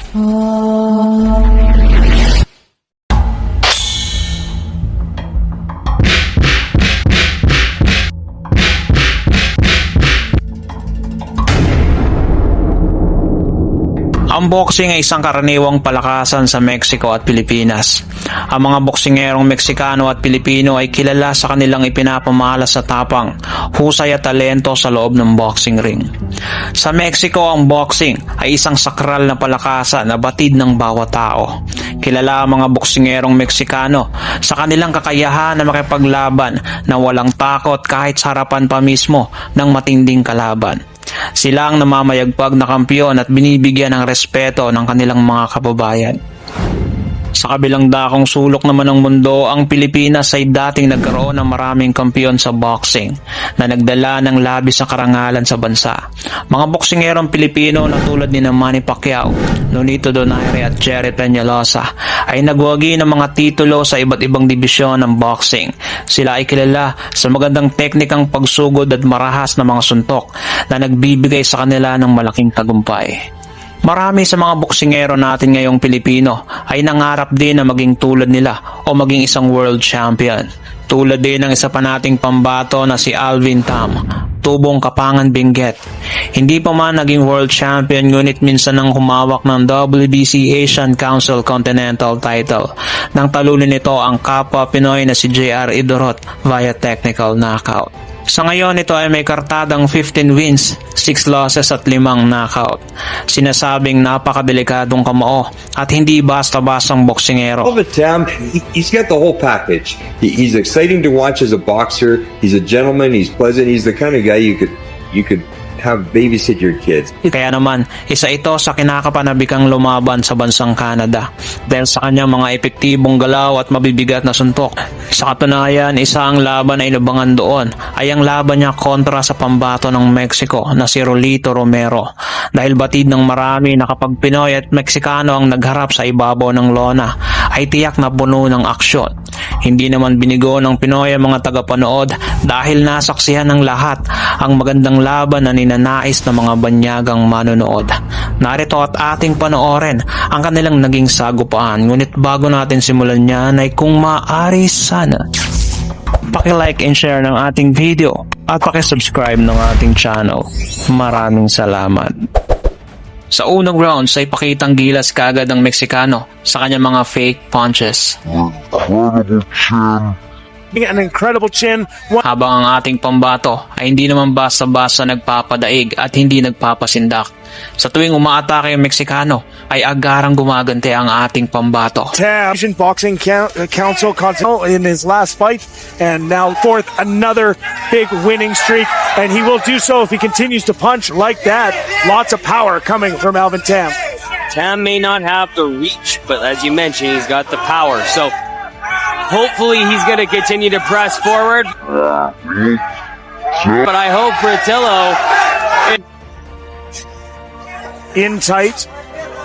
Ang boxing ay isang karaniwang palakasan sa Mexico at Pilipinas. Ang mga boksingerong Meksikano at Pilipino ay kilala sa kanilang ipinapamalas sa tapang, husay at talento sa loob ng boxing ring. Sa Mexico, ang boxing ay isang sakral na palakasan na batid ng bawat tao. Kilala ang mga boksingerong Meksikano sa kanilang kakayahan na makipaglaban na walang takot kahit sa harapan pa mismo ng matinding kalaban. Sila ang namamayagpag na kampiyon at binibigyan ng respeto ng kanilang mga kababayan. Sa kabilang dakong sulok naman ng mundo, ang Pilipinas ay dating nagkaroon ng maraming kampiyon sa boxing na nagdala ng labis na karangalan sa bansa. Mga boksingerong Pilipino na tulad ni Manny Pacquiao, Nonito Donaire at Jerry Peñalosa ay nagwagi ng mga titulo sa iba't ibang dibisyon ng boxing. Sila ay kilala sa magandang teknikang pagsugod at marahas na mga suntok na nagbibigay sa kanila ng malaking tagumpay. Marami sa mga boksingero natin ngayong Pilipino ay nangarap din na maging tulad nila o maging isang world champion. Tulad din ng isa pa nating pambato na si Alvin Tam, Tubong Kapangan Benguet. Hindi pa man naging world champion ngunit minsan nang humawak ng WBC Asian Council Continental title. Nang talunin nito ang kapwa Pinoy na si JR Idorot via technical knockout. Sa ngayon, ito ay may kartadang 15 wins, 6 losses at 5 knockout. Sinasabing napakadelikadong kamao at hindi basta-bastang boksingero. Alvin Tam, he's got the whole package. He's exciting to watch as a boxer. He's a gentleman. He's pleasant. He's the kind of guy you could have babysit your kids. Kaya naman, isa ito sa kinakapanabikang lumaban sa bansang Canada dahil sa kanyang mga epektibong galaw at mabibigat na suntok. Sa katunayan, isa ang laban ay nabangan doon ay ang laban niya kontra sa pambato ng Mexico na si Rolito Romero. Dahil batid ng marami na kapag Pinoy at Meksikano ang nagharap sa ibabaw ng lona ay tiyak na puno ng aksyon. Hindi naman binigo ng Pinoy ang mga tagapanood dahil nasaksihan ng lahat ang magandang laban na ninanais ng mga banyagang manonood. Narito at ating panoorin ang kanilang naging sagupaan. Ngunit bago natin simulan yan ay kung maaari sana paki-like and share ng ating video at paki-subscribe ng ating channel. Maraming salamat. Sa unang rounds ay pakitang gilas kaagad ng Meksikano sa kanyang mga fake punches. An incredible chin. Habang ang ating pambato ay hindi naman basta-basta nagpapadaig at hindi nagpapasindak. Sa tuwing umaatake ang Meksikano ay agarang gumaganti ang ating pambato. Asian Boxing Council in his last fight and now fourth another big winning streak, and he will do so if he continues to punch like that. Lots of power coming from Alvin Tam. Tam may not have the reach, but as you mentioned, he's got the power. So hopefully he's going to continue to press forward. But I hope Portillo in tight,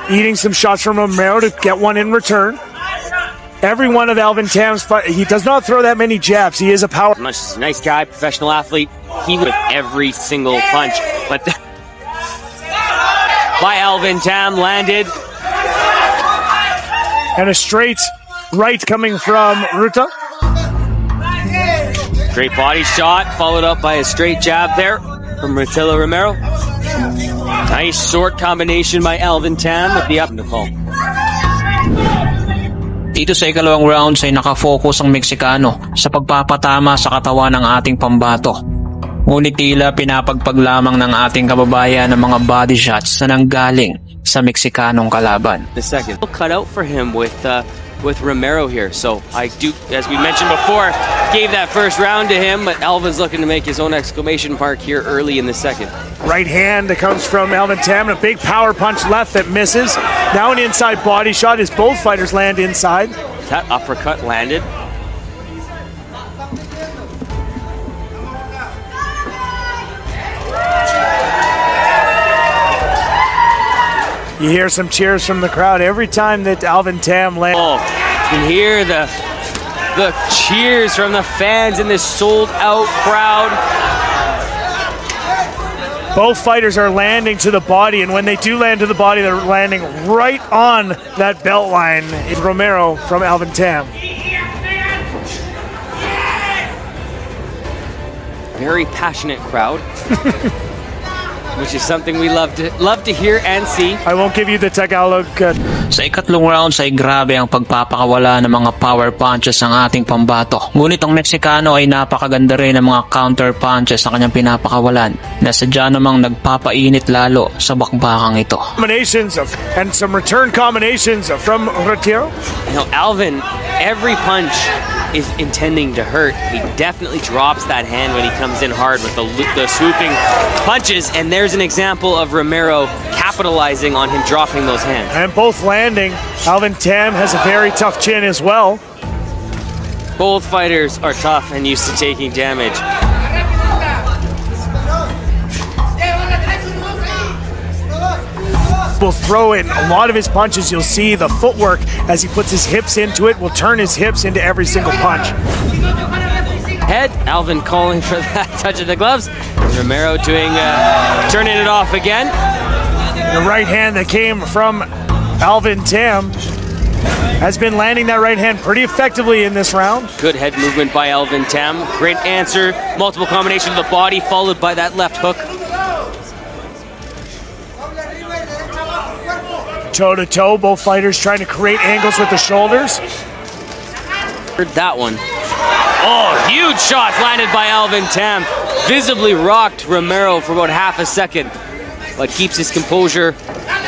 eating some shots from Romero to get one in return. Every one of Alvin Tam's fight, he does not throw that many jabs. He is a power. Nice guy, professional athlete. He with every single punch, but by Alvin Tam landed. And a straight right coming from Ruta. Great body shot, followed up by a straight jab there from Rutillo Romero. Nice short combination by Alvin Tam with the up and call. Dito sa ikalawang rounds ay nakafocus ang Meksikano sa pagpapatama sa katawan ng ating pambato. Ngunit tila pinapagpag lamang ng ating kababayan ng mga body shots na nanggaling sa Meksikanong kalaban. The second cut out for him with Romero here. So I do, as we mentioned before, gave that first round to him, but Alvin's looking to make his own exclamation mark here early in the second. Right hand that comes from Alvin Tam, and a big power punch left that misses. Now an inside body shot as both fighters land inside. That uppercut landed. You hear some cheers from the crowd every time that Alvin Tam lands. Oh, you can hear the cheers from the fans in this sold-out crowd. Both fighters are landing to the body, and when they do land to the body, they're landing right on that belt line. Romero from Alvin Tam. Very passionate crowd, which is something we love to hear and see. I won't give you the Tagalog. Sa ikatlong round ay grabe ang pagpapakawala ng mga power punches ng ating pambato. Ngunit ang Meksikano ay napakaganda rin ng mga counter punches na kanyang pinapakawalan na sadya namang nagpapainit lalo sa bakbakang ito. Combinations of, and some return combinations from Retiro. You know, Alvin, every punch is intending to hurt. He definitely drops that hand when he comes in hard with the swooping punches, and there's an example of Romero capitalizing on him dropping those hands. And both landing. Alvin Tam has a very tough chin as well. Both fighters are tough and used to taking damage. Will throw in a lot of his punches. You'll see the footwork as he puts his hips into it, will turn his hips into every single punch. Head, Alvin calling for that touch of the gloves. Romero doing, turning it off again. The right hand that came from Alvin Tam has been landing that right hand pretty effectively in this round. Good head movement by Alvin Tam. Great answer. Multiple combination of the body followed by that left hook. Toe to toe, both fighters trying to create angles with the shoulders. Heard that one. Oh, huge shots landed by Alvin Tam. Visibly rocked Romero for about half a second, but keeps his composure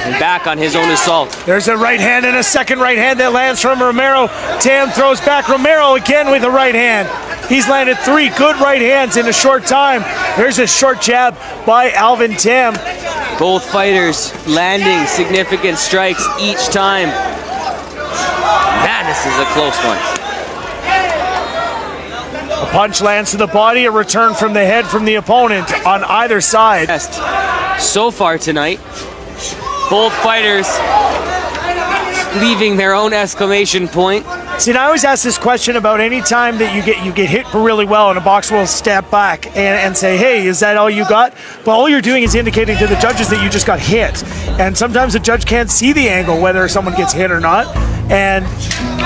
and back on his own assault. There's a right hand and a second right hand that lands from Romero. Tam throws back. Romero again with a right hand. He's landed 3 good right hands in a short time. There's a short jab by Alvin Tam. Both fighters landing significant strikes each time. Man, this is a close one. A punch lands to the body, a return from the head from the opponent on either side. So far tonight, both fighters leaving their own exclamation point. See, and I always ask this question about any time that you get hit really well and a boxer will step back and say, hey, is that all you got? But all you're doing is indicating to the judges that you just got hit. And sometimes the judge can't see the angle, whether someone gets hit or not. And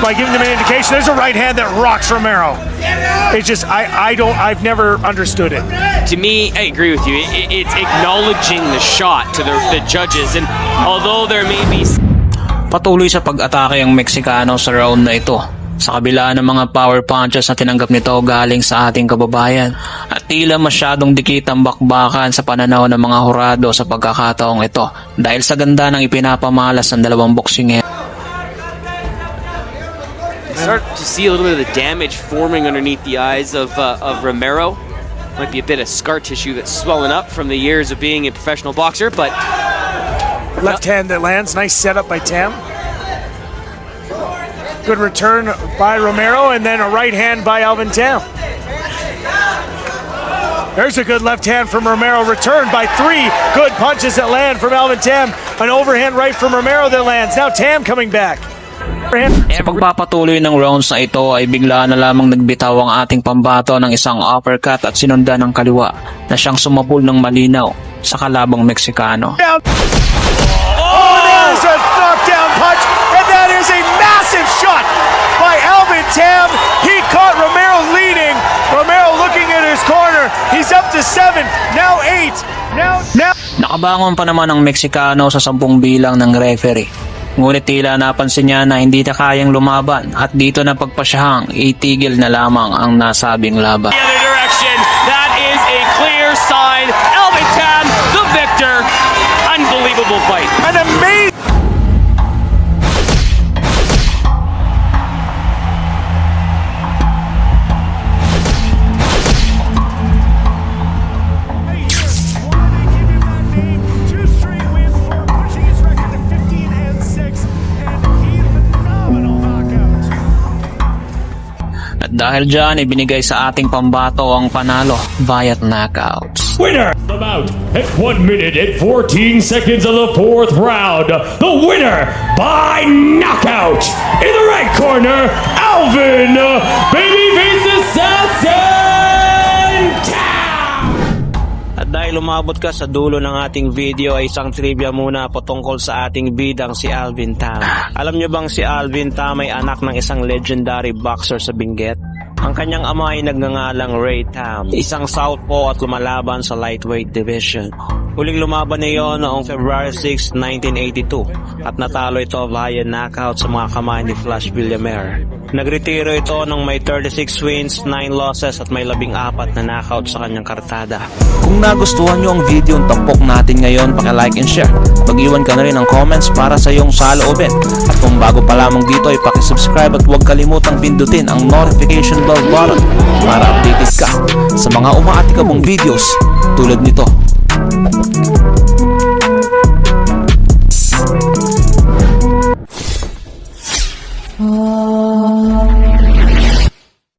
by giving them an indication, there's a right hand that rocks Romero. It's just, I've never understood it. To me, I agree with you. It's acknowledging the shot to the judges. And although there may be... Patuloy sa pag-atake ang Meksikano sa round na ito. Sa kabila ng mga power punches na tinanggap nito galing sa ating kababayan. At tila masyadong dikit ang bakbakan sa pananaw ng mga hurado sa pagkakataong ito dahil sa ganda ng ipinapamalas ng dalawang boksingero. Start to see a little bit of the damage forming underneath the eyes of Romero. Might be a bit of scar tissue that's swelling up from the years of being a professional boxer, but... Left hand that lands, nice setup by Tam. Good return by Romero, and then a right hand by Alvin Tam. There's a good left hand from Romero, returned by 3 good punches that land from Alvin Tam. An overhand right from Romero that lands. Now Tam coming back. Sa pagpapatuloy ng rounds na ito ay bigla na lamang nagbitaw ang ating pambato ng isang uppercut at sinundan ng kaliwa na siyang sumabol ng malinaw sa kalabang Meksikano. Oh, that is a knockdown punch, and that is a massive shot by Alvin Tam. He caught Romero leading. Romero looking at his corner. He's up to 7, now 8. Now. Nakabangon pa naman ang Meksikano sa 10 bilang ng referee. Ngunit tila napansin niya na hindi na kayang lumaban at dito na pagpasyahang itigil na lamang ang nasabing laban. The other direction, that is a clear sign. Alvin Tam, the victor. Unbelievable fight. An amazing. At dahil dyan, ibinigay sa ating pambato ang panalo via knockouts. Winner! The bout at 1 minute and 14 seconds of the 4th round. The winner by knockout in the right corner, Alvin Babyface Assassin Tam! At At dahil umabot ka sa dulo ng ating video ay isang trivia muna patungkol sa ating bidang si Alvin Tam. Alam nyo bang si Alvin Tam ay anak ng isang legendary boxer sa Benguet? Ang kanyang ama ay nagngangalang Ray Tam, isang southpaw at lumalaban sa lightweight division. Huling lumaban niya noong February 6, 1982 at natalo ito via knockout sa mga kamay ni Flash Villamer. Nagretiro ito nung may 36 wins, 9 losses at may 14 na knockout sa kanyang kartada. Kung nagustuhan nyo ang video ang tampok natin ngayon, paki-like and share. Mag-iwan ka na rin ng comments para sa iyong saloobin. At kung bago pa lamang dito ay paki-subscribe at huwag kalimutang pindutin ang notification bell button para updated ka sa mga umaatikabong videos tulad nito.